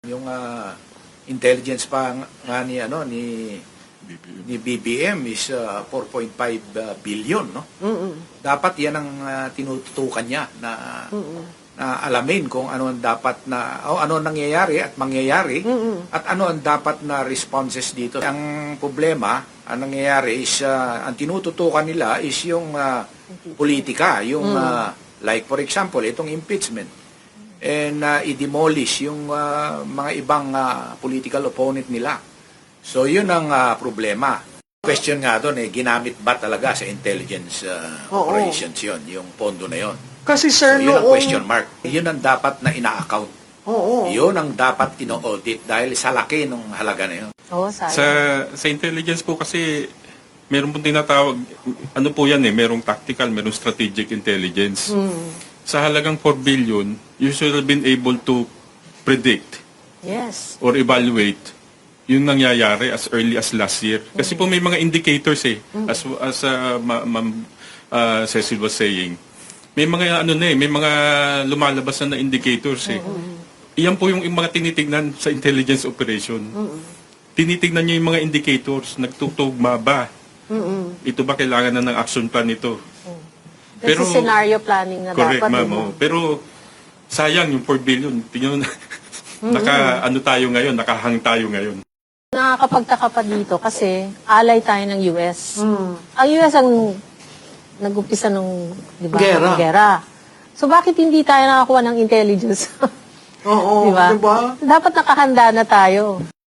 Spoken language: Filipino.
Yung intelligence pa nga ni BBM is 4.5 billion, no? Dapat yan ang tinututukan niya na alamin kung ano ang dapat na ano ang nangyayari at mangyayari at ano ang dapat na responses dito. Ang problema, ang nangyayari is ang tinututukan nila is yung politika, yung like for example, itong impeachment. And i-demolish yung mga ibang political opponent nila. So yun ang problema. Question nga doon, ginamit ba talaga sa intelligence operations yun, yung pondo na yun? Kasi sir, so, yun ang question mark. Yun ang dapat na ina-account. Oo. Yun ang dapat ino-audit dahil sa laki ng halaga na yun. Sa intelligence po kasi, meron pong tinatawag, ano po yan merong tactical, merong strategic intelligence. Sa halagang 4 billion, you should have been able to predict or evaluate yung nangyayari as early as last year. Kasi po may mga indicators as Ma'am Cecil was saying. May mga may mga lumalabas na indicators Iyan po yung mga tinitignan sa intelligence operation. Tinitignan niyo yung mga indicators, nagtutugma ba? Ito ba kailangan na ng action plan nito? Pero scenario planning na correct, dapat. Correct, ma'am. Pero sayang yung 4 billion. Tingnan tayo ngayon, nakahang tayo ngayon. Nakakapagtaka pa dito kasi alay tayo ng US. Ang US ang nag-umpisa ng gera. So bakit hindi tayo nakakuha ng intelligence? Oo, diba? diba? Dapat nakahanda na tayo.